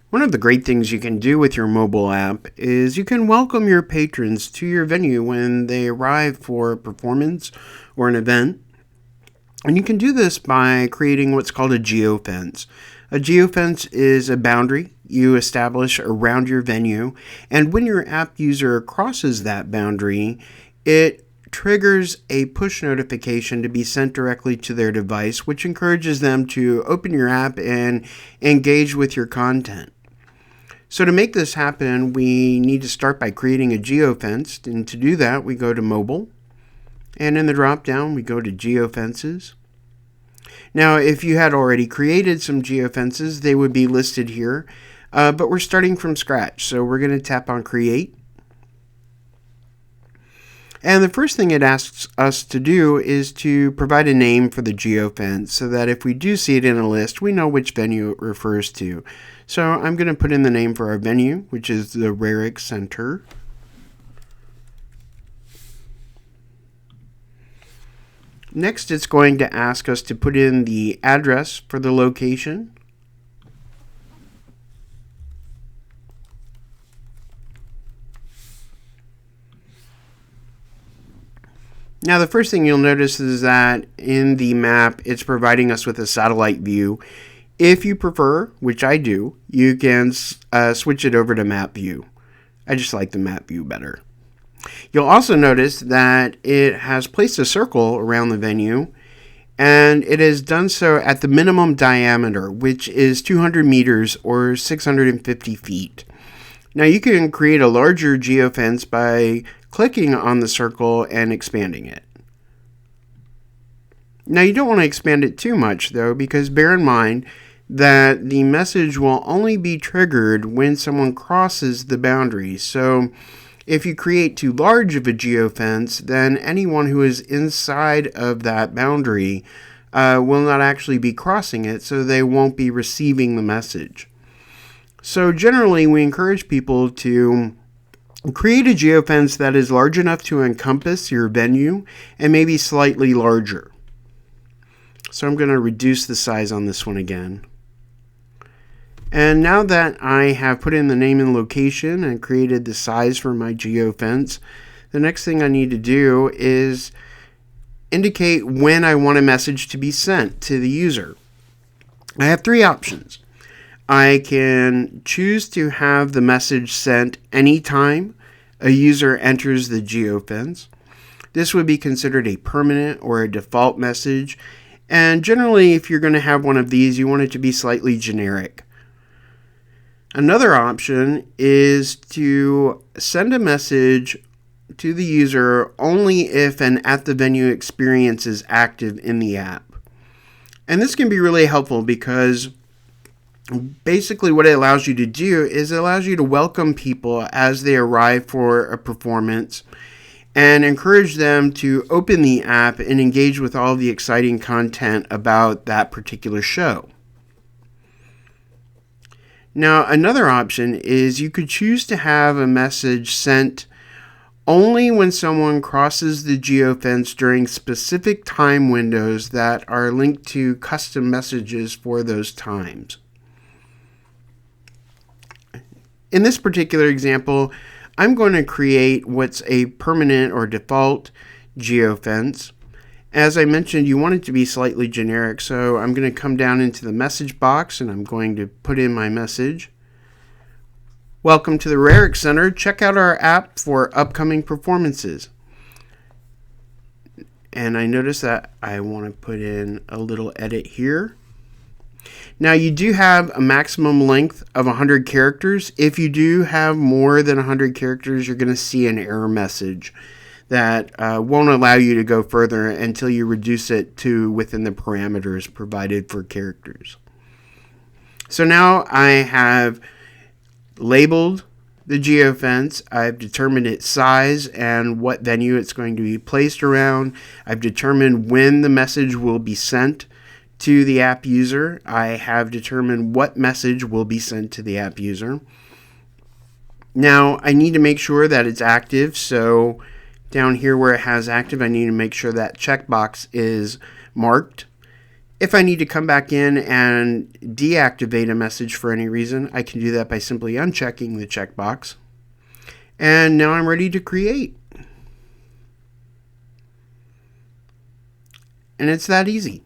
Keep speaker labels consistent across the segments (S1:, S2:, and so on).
S1: One of the great things you can do with your mobile app is you can welcome your patrons to your venue when they arrive for a performance or an event. And you can do this by creating what's called a geofence. A geofence is a boundary you establish around your venue, and when your app user crosses that boundary, it triggers a push notification to be sent directly to their device, which encourages them to open your app and engage with your content. So to make this happen, we need to start by creating a geofence, and to do that, we go to Mobile, and in the drop-down, we go to Geofences. Now, if you had already created some geofences, they would be listed here, but we're starting from scratch, so we're going to tap on Create. And the first thing it asks us to do is to provide a name for the geofence so that if we do see it in a list, we know which venue it refers to. So I'm going to put in the name for our venue, which is the Rarick Center. Next, it's going to ask us to put in the address for the location. Now, the first thing you'll notice is that in the map, it's providing us with a satellite view. If you prefer, which I do, you can switch it over to map view. I just like the map view better. You'll also notice that it has placed a circle around the venue, and it has done so at the minimum diameter, which is 200 meters or 650 feet. Now you can create a larger geofence by clicking on the circle and expanding it. Now you don't want to expand it too much though, because bear in mind that the message will only be triggered when someone crosses the boundary. So if you create too large of a geofence, then anyone who is inside of that boundary will not actually be crossing it, so they won't be receiving the message. So generally, we encourage people to create a geofence that is large enough to encompass your venue and maybe slightly larger. So I'm going to reduce the size on this one again. And now that I have put in the name and location and created the size for my geofence, the next thing I need to do is indicate when I want a message to be sent to the user. I have three options. I can choose to have the message sent anytime a user enters the geofence. This would be considered a permanent or a default message, and generally if you're going to have one of these, you want it to be slightly generic. Another option is to send a message to the user only if an at the venue experience is active in the app. And this can be really helpful because basically what it allows you to do is it allows you to welcome people as they arrive for a performance and encourage them to open the app and engage with all the exciting content about that particular show. Now, another option is you could choose to have a message sent only when someone crosses the geofence during specific time windows that are linked to custom messages for those times. In this particular example, I'm going to create what's a permanent or default geofence. As I mentioned, you want it to be slightly generic, so I'm going to come down into the message box and I'm going to put in my message. Welcome to the Rarick Center. Check out our app for upcoming performances. And I notice that I want to put in a little edit here. Now you do have a maximum length of 100 characters. If you do have more than 100 characters, you're going to see an error message that won't allow you to go further until you reduce it to within the parameters provided for characters. So now I have labeled the geofence, I've determined its size and what venue it's going to be placed around, I've determined when the message will be sent to the app user, I have determined what message will be sent to the app user. Now I need to make sure that it's active, so down here where it has active, I need to make sure that checkbox is marked. If I need to come back in and deactivate a message for any reason, I can do that by simply unchecking the checkbox. And now I'm ready to create. And it's that easy.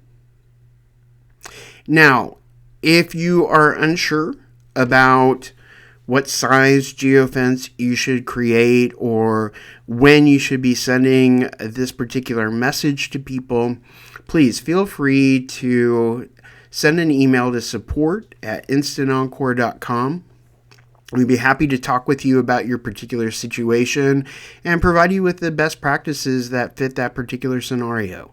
S1: Now, if you are unsure about what size geofence you should create or when you should be sending this particular message to people, please feel free to send an email to support@InstantEncore.com. We'd be happy to talk with you about your particular situation and provide you with the best practices that fit that particular scenario.